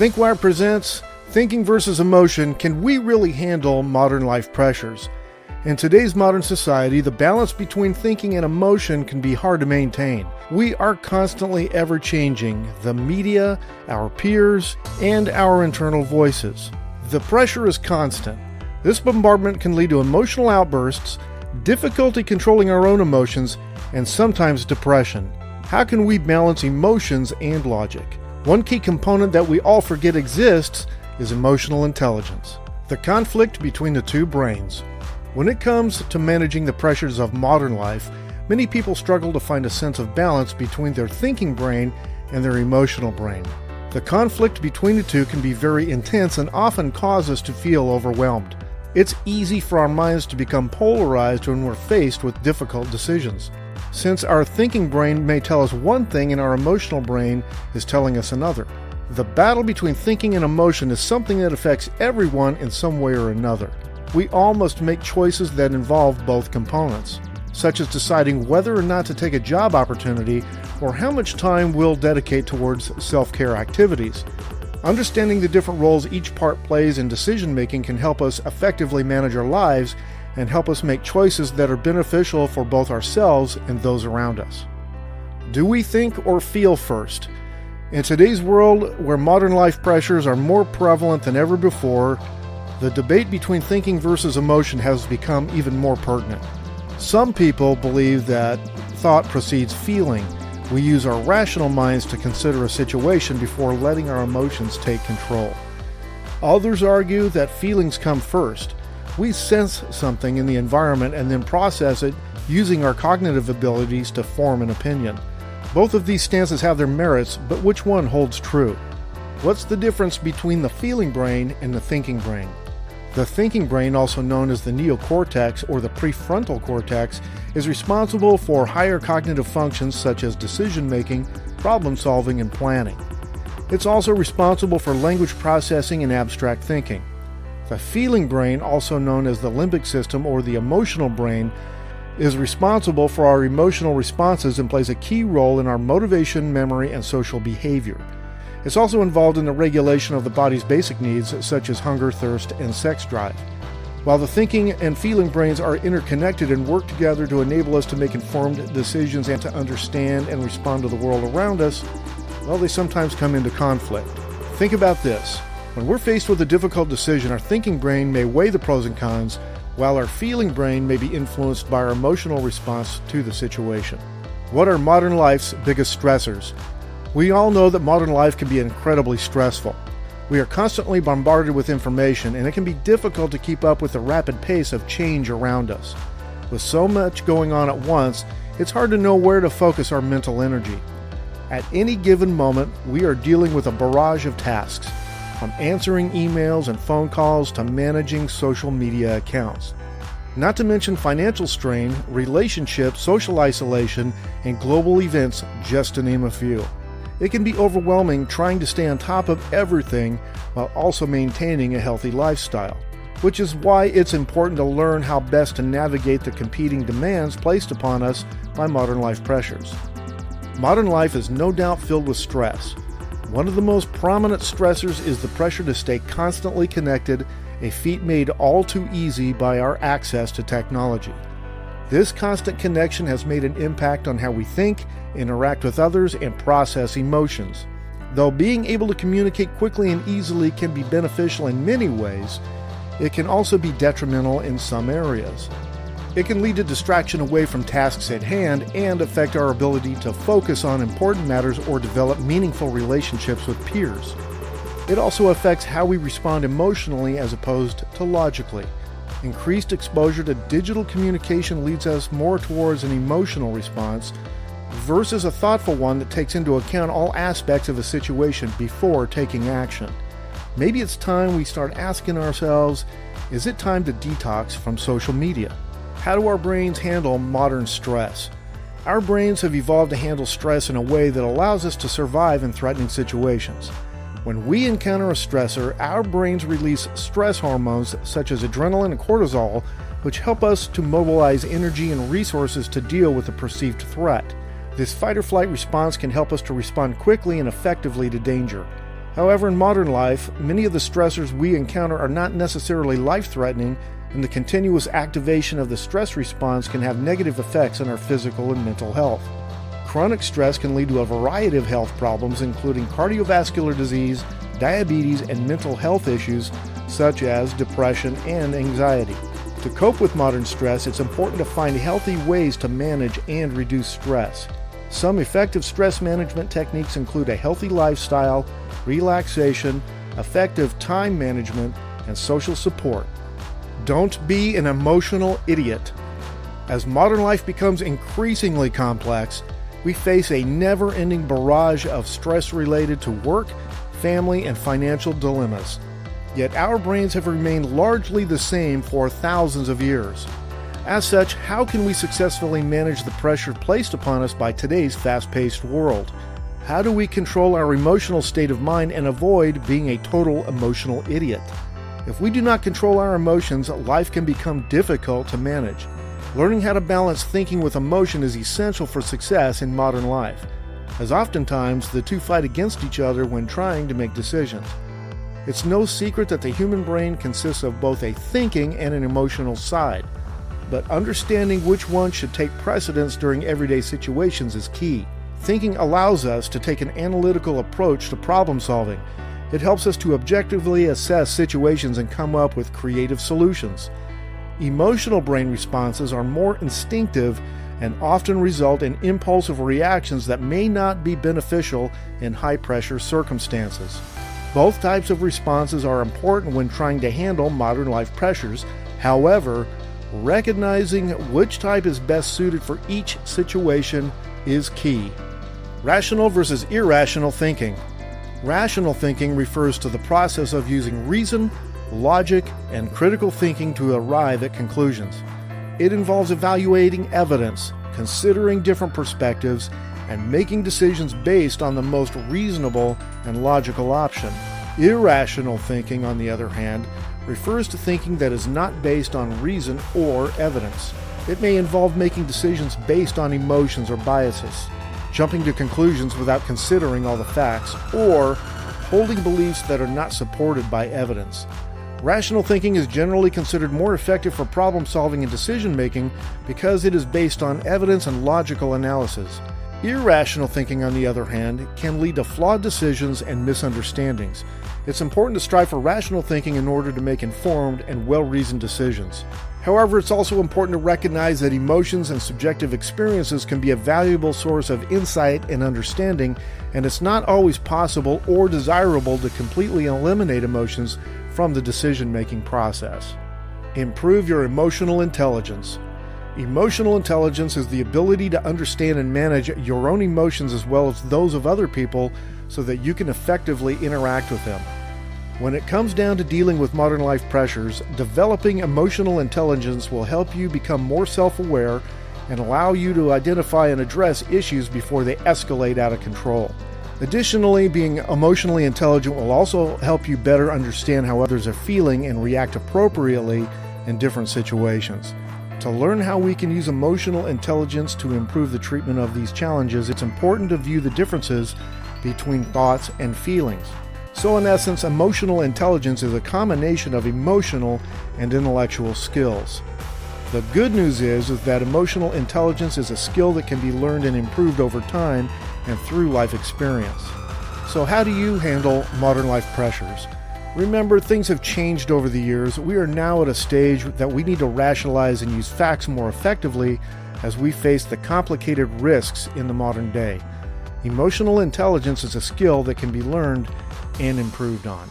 ThinkWire presents Thinking versus Emotion. Can we really handle modern life pressures? In today's modern society, the balance between thinking and emotion can be hard to maintain. We are constantly ever-changing, the media, our peers, and our internal voices. The pressure is constant. This bombardment can lead to emotional outbursts, difficulty controlling our own emotions, and sometimes depression. How can we balance emotions and logic? One key component that we all forget exists is emotional intelligence, the conflict between the two brains. When it comes to managing the pressures of modern life, many people struggle to find a sense of balance between their thinking brain and their emotional brain. The conflict between the two can be very intense and often cause us to feel overwhelmed. It's easy for our minds to become polarized when we're faced with difficult decisions. Since our thinking brain may tell us one thing and our emotional brain is telling us another. The battle between thinking and emotion is something that affects everyone in some way or another. We all must make choices that involve both components, such as deciding whether or not to take a job opportunity or how much time we'll dedicate towards self-care activities. Understanding the different roles each part plays in decision-making can help us effectively manage our lives and help us make choices that are beneficial for both ourselves and those around us. Do we think or feel first? In today's world, where modern life pressures are more prevalent than ever before, the debate between thinking versus emotion has become even more pertinent. Some people believe that thought precedes feeling. We use our rational minds to consider a situation before letting our emotions take control. Others argue that feelings come first. We sense something in the environment and then process it using our cognitive abilities to form an opinion. Both of these stances have their merits, but which one holds true? What's the difference between the feeling brain and the thinking brain? The thinking brain, also known as the neocortex or the prefrontal cortex, is responsible for higher cognitive functions such as decision-making, problem-solving, and planning. It's also responsible for language processing and abstract thinking. The feeling brain, also known as the limbic system or the emotional brain, is responsible for our emotional responses and plays a key role in our motivation, memory, and social behavior. It's also involved in the regulation of the body's basic needs, such as hunger, thirst, and sex drive. While the thinking and feeling brains are interconnected and work together to enable us to make informed decisions and to understand and respond to the world around us, well, they sometimes come into conflict. Think about this. When we're faced with a difficult decision, our thinking brain may weigh the pros and cons, while our feeling brain may be influenced by our emotional response to the situation. What are modern life's biggest stressors? We all know that modern life can be incredibly stressful. We are constantly bombarded with information, and it can be difficult to keep up with the rapid pace of change around us. With so much going on at once, it's hard to know where to focus our mental energy. At any given moment, we are dealing with a barrage of tasks, from answering emails and phone calls to managing social media accounts. Not to mention financial strain, relationships, social isolation, and global events, just to name a few. It can be overwhelming trying to stay on top of everything while also maintaining a healthy lifestyle, which is why it's important to learn how best to navigate the competing demands placed upon us by modern life pressures. Modern life is no doubt filled with stress. One of the most prominent stressors is the pressure to stay constantly connected, a feat made all too easy by our access to technology. This constant connection has made an impact on how we think, interact with others, and process emotions. Though being able to communicate quickly and easily can be beneficial in many ways, it can also be detrimental in some areas. It can lead to distraction away from tasks at hand and affect our ability to focus on important matters or develop meaningful relationships with peers. It also affects how we respond emotionally as opposed to logically. Increased exposure to digital communication leads us more towards an emotional response versus a thoughtful one that takes into account all aspects of a situation before taking action. Maybe it's time we start asking ourselves, is it time to detox from social media? How do our brains handle modern stress? Our brains have evolved to handle stress in a way that allows us to survive in threatening situations. When we encounter a stressor, our brains release stress hormones such as adrenaline and cortisol, which help us to mobilize energy and resources to deal with a perceived threat. This fight or flight response can help us to respond quickly and effectively to danger. However, in modern life, many of the stressors we encounter are not necessarily life-threatening, and the continuous activation of the stress response can have negative effects on our physical and mental health. Chronic stress can lead to a variety of health problems, including cardiovascular disease, diabetes, and mental health issues such as depression and anxiety. To cope with modern stress, it's important to find healthy ways to manage and reduce stress. Some effective stress management techniques include a healthy lifestyle, relaxation, effective time management, and social support. Don't be an emotional idiot. As modern life becomes increasingly complex, we face a never-ending barrage of stress related to work, family, and financial dilemmas. Yet our brains have remained largely the same for thousands of years. As such, how can we successfully manage the pressure placed upon us by today's fast-paced world? How do we control our emotional state of mind and avoid being a total emotional idiot? If we do not control our emotions, life can become difficult to manage. Learning how to balance thinking with emotion is essential for success in modern life, as oftentimes the two fight against each other when trying to make decisions. It's no secret that the human brain consists of both a thinking and an emotional side, but understanding which one should take precedence during everyday situations is key. Thinking allows us to take an analytical approach to problem solving. It helps us to objectively assess situations and come up with creative solutions. Emotional brain responses are more instinctive and often result in impulsive reactions that may not be beneficial in high-pressure circumstances. Both types of responses are important when trying to handle modern life pressures. However, recognizing which type is best suited for each situation is key. Rational versus irrational thinking. Rational thinking refers to the process of using reason, logic, and critical thinking to arrive at conclusions. It involves evaluating evidence, considering different perspectives, and making decisions based on the most reasonable and logical option. Irrational thinking, on the other hand, refers to thinking that is not based on reason or evidence. It may involve making decisions based on emotions or biases, jumping to conclusions without considering all the facts, or holding beliefs that are not supported by evidence. Rational thinking is generally considered more effective for problem solving and decision making because it is based on evidence and logical analysis. Irrational thinking, on the other hand, can lead to flawed decisions and misunderstandings. It's important to strive for rational thinking in order to make informed and well-reasoned decisions. However, it's also important to recognize that emotions and subjective experiences can be a valuable source of insight and understanding, and it's not always possible or desirable to completely eliminate emotions from the decision-making process. Improve your emotional intelligence. Emotional intelligence is the ability to understand and manage your own emotions as well as those of other people so that you can effectively interact with them. When it comes down to dealing with modern life pressures, developing emotional intelligence will help you become more self-aware and allow you to identify and address issues before they escalate out of control. Additionally, being emotionally intelligent will also help you better understand how others are feeling and react appropriately in different situations. To learn how we can use emotional intelligence to improve the treatment of these challenges, it's important to view the differences between thoughts and feelings. So in essence, emotional intelligence is a combination of emotional and intellectual skills. The good news is that emotional intelligence is a skill that can be learned and improved over time and through life experience. So how do you handle modern life pressures? Remember, things have changed over the years. We are now at a stage that we need to rationalize and use facts more effectively as we face the complicated risks in the modern day. Emotional intelligence is a skill that can be learned and improved on.